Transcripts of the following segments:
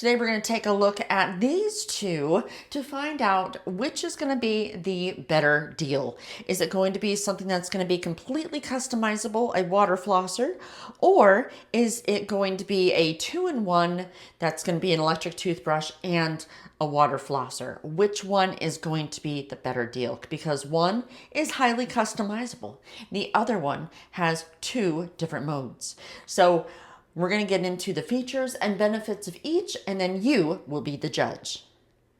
Today we're going to take a look at these two to find out which is going to be the better deal. Is it going to be something that's going to be completely customizable, a water flosser, or is it going to be a two-in-one that's going to be an electric toothbrush and a water flosser? Which one is going to be the better deal? Because one is highly customizable. The other one has two different modes. So we're going to get into the features and benefits of each, and then you will be the judge.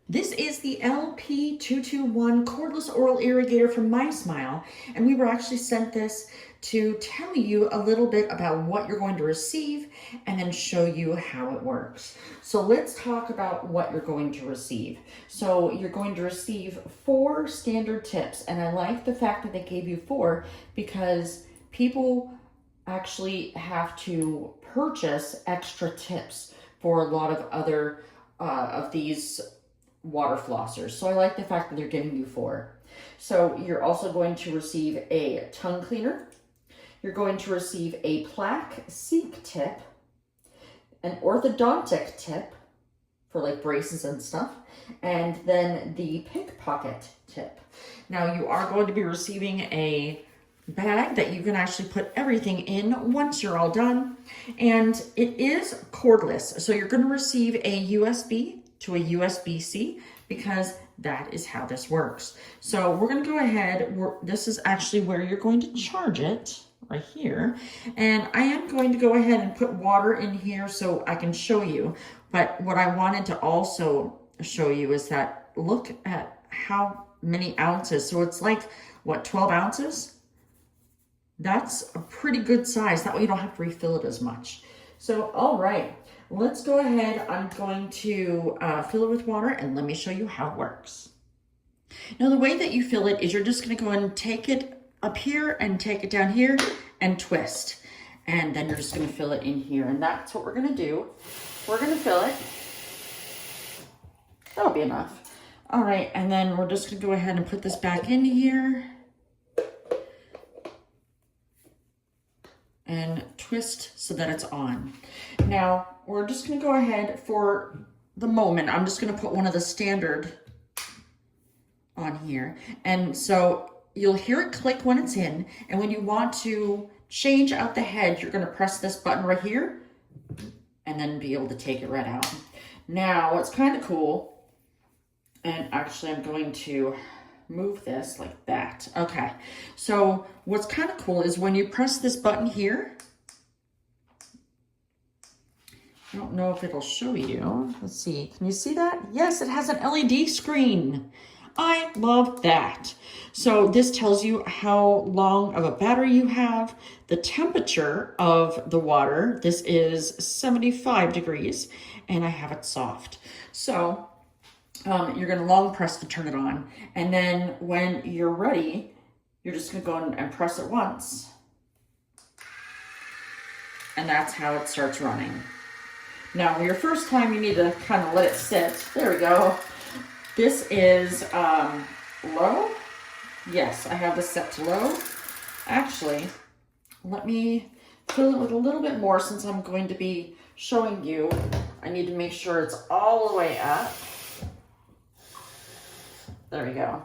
This is the LP221 cordless oral irrigator from MySmile, and we were actually sent this to tell you a little bit about what you're going to receive and then show you how it works. So let's talk about what you're going to receive. So you're going to receive 4 standard tips, and I like the fact that they gave you 4 because people actually have to purchase extra tips for a lot of other of these water flossers. So I like the fact that they're giving you 4. So you're also going to receive a tongue cleaner. You're going to receive a plaque seek tip, an orthodontic tip for like braces and stuff, and then the pickpocket tip. Now you are going to be receiving a bag that you can actually put everything in once you're all done, and it is cordless. So you're going to receive a USB to a USB-C because that is how this works. So we're going to go ahead. This is actually where you're going to charge it, right here. And I am going to go ahead and put water in here so I can show you. But what I wanted to also show you is that look at how many ounces. So it's like, what, 12 ounces? That's a pretty good size. That way you don't have to refill it as much. So, all right, let's go ahead. I'm going to fill it with water, and let me show you how it works. Now, the way that you fill it is you're just going to go and take it up here and take it down here and twist. And then you're just going to fill it in here. And that's what we're going to do. We're going to fill it. That'll be enough. All right, and then we're just going to go ahead and put this back in here. And twist so that it's on. Now, we're just going to go ahead for the moment. I'm just going to put one of the standard on here. And so you'll hear it click when it's in. And when you want to change out the head, you're going to press this button right here and then be able to take it right out. Now, what's kind of cool, and actually I'm going to move this like that. Okay, so what's kind of cool is when you press this button here, I don't know if it'll show you. Let's see, can you see that? Yes, it has an LED screen. I love that. So this tells you how long of a battery you have, the temperature of the water. This is 75 degrees, and I have it soft. So you're going to long press to turn it on. And then when you're ready, you're just going to go and press it once. And that's how it starts running. Now, your first time, you need to kind of let it sit. There we go. This is low. Yes, I have this set to low. Actually, let me fill it with a little bit more since I'm going to be showing you. I need to make sure it's all the way up. There we go.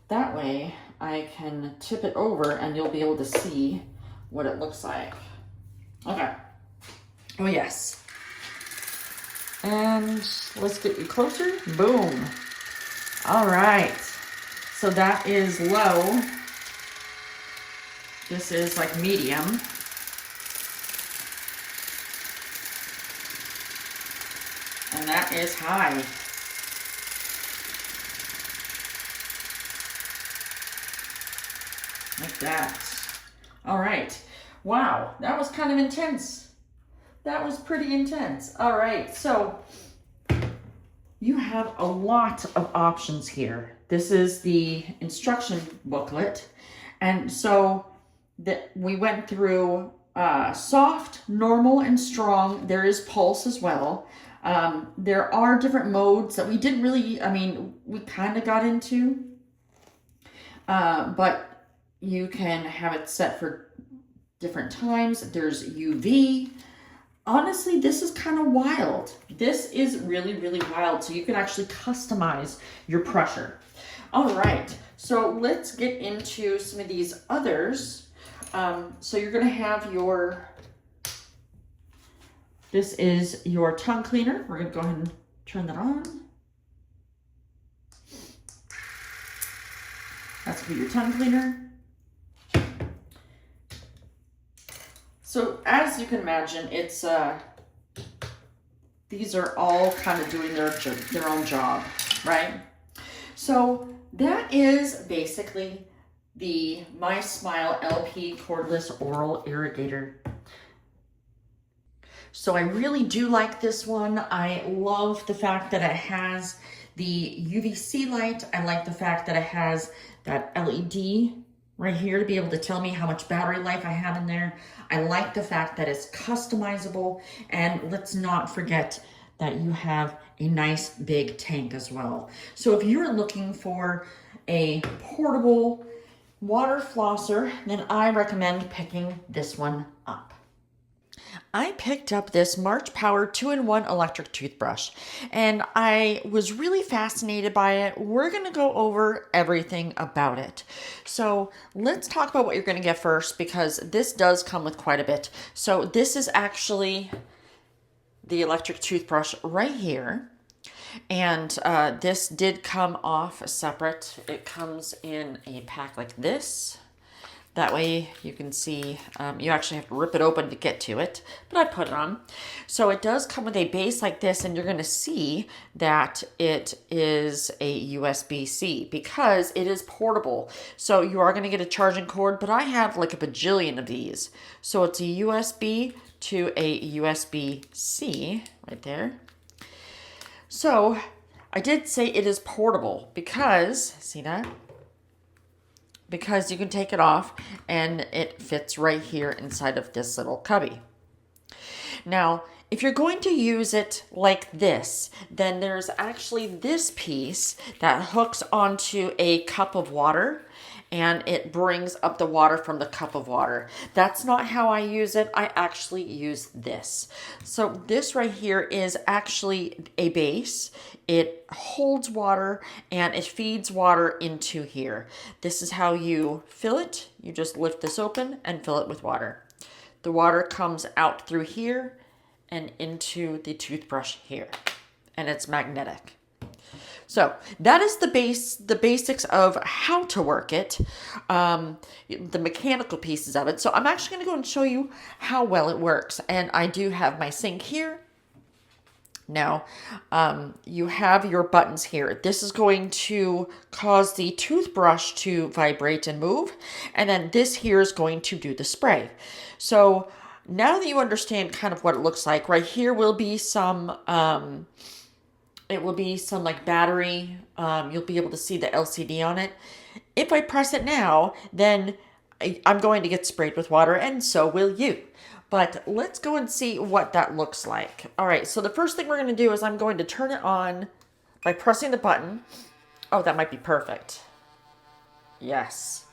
That way I can tip it over and you'll be able to see what it looks like. Okay. Oh yes. And let's get you closer. Boom. All right. So that is low. This is like medium. And that is high. Like that. All right. Wow, that was kind of intense. That was pretty intense. All right, so you have a lot of options here. This is the instruction booklet. And so we went through soft, normal, and strong. There is pulse as well. There are different modes that we didn't really, we kind of got into. But you can have it set for different times. There's UV, Honestly, this is kind of wild. This is really, really wild. So you can actually customize your pressure. All right, so let's get into some of these others. So you're gonna have this is your tongue cleaner. We're gonna go ahead and turn that on. That's gonna be your tongue cleaner. So as you can imagine, it's these are all kind of doing their own job, right? So that is basically the MySmile LP cordless oral irrigator. So I really do like this one. I love the fact that it has the UVC light. I like the fact that it has that LED right here to be able to tell me how much battery life I have in there. I like the fact that it's customizable, and let's not forget that you have a nice big tank as well. So if you're looking for a portable water flosser, then I recommend picking this one up. I picked up this Marchpower 2-in-1 electric toothbrush, and I was really fascinated by it. We're going to go over everything about it. So let's talk about what you're going to get first, because this does come with quite a bit. So this is actually the electric toothbrush right here. And this did come off separate. It comes in a pack like this. That way you can see, you actually have to rip it open to get to it, but I put it on. So it does come with a base like this, and you're gonna see that it is a USB-C because it is portable. So you are gonna get a charging cord, but I have like a bajillion of these. So it's a USB to a USB-C right there. So I did say it is portable because, see that? Because you can take it off and it fits right here inside of this little cubby. Now, if you're going to use it like this, then there's actually this piece that hooks onto a cup of water, and it brings up the water from the cup of water. That's not how I use it. I actually use this. So this right here is actually a base. It holds water and it feeds water into here. This is how you fill it. You just lift this open and fill it with water. The water comes out through here and into the toothbrush here, and it's magnetic. So that is the basics of how to work it, the mechanical pieces of it. So I'm actually going to go and show you how well it works. And I do have my sink here. Now, you have your buttons here. This is going to cause the toothbrush to vibrate and move. And then this here is going to do the spray. So now that you understand kind of what it looks like, right here will be some... it will be some like battery. You'll be able to see the LCD on it. If I press it now, then I'm going to get sprayed with water, and so will you. But let's go and see what that looks like. All right, so the first thing we're going to do is I'm going to turn it on by pressing the button. Oh, that might be perfect. Yes.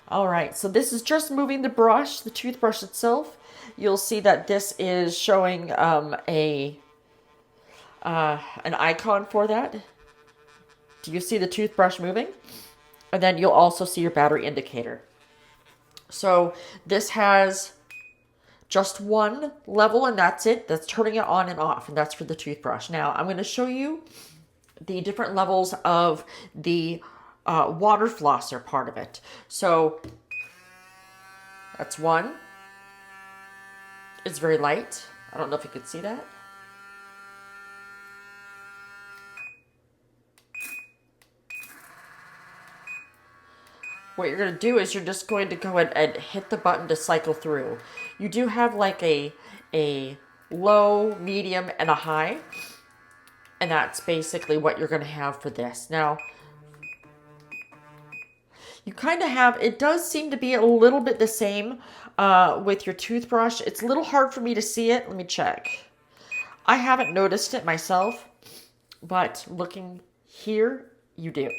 All right, so this is just moving the brush, the toothbrush itself. You'll see that this is showing an icon for that. Do you see the toothbrush moving? And then you'll also see your battery indicator. So this has just one level, and that's it. That's turning it on and off, and that's for the toothbrush. Now I'm going to show you the different levels of the water flosser part of it. So that's one. It's very light. I don't know if you could see that. What you're going to do is you're just going to go ahead and hit the button to cycle through. You do have like a low, medium, and a high. And that's basically what you're going to have for this. Now, you kind of have, it does seem to be a little bit the same with your toothbrush. It's a little hard for me to see it. Let me check. I haven't noticed it myself, but looking here, you do.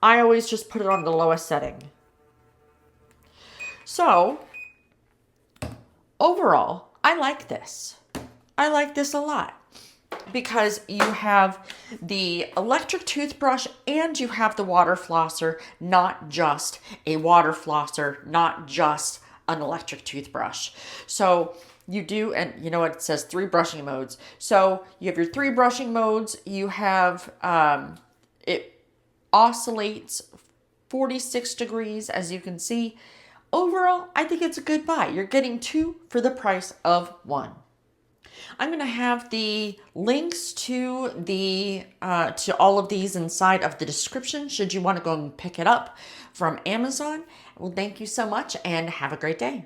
I always just put it on the lowest setting. So, Overall, I like this. I like this a lot because you have the electric toothbrush and you have the water flosser, not just a water flosser, not just an electric toothbrush. So you do, and you know what, it says 3 brushing modes. So you have your 3 brushing modes. You have, it oscillates 46 degrees, as you can see. Overall, I think it's a good buy. You're getting 2 for the price of 1. I'm going to have the links to to all of these inside of the description should you want to go and pick it up from Amazon. Well, thank you so much and have a great day.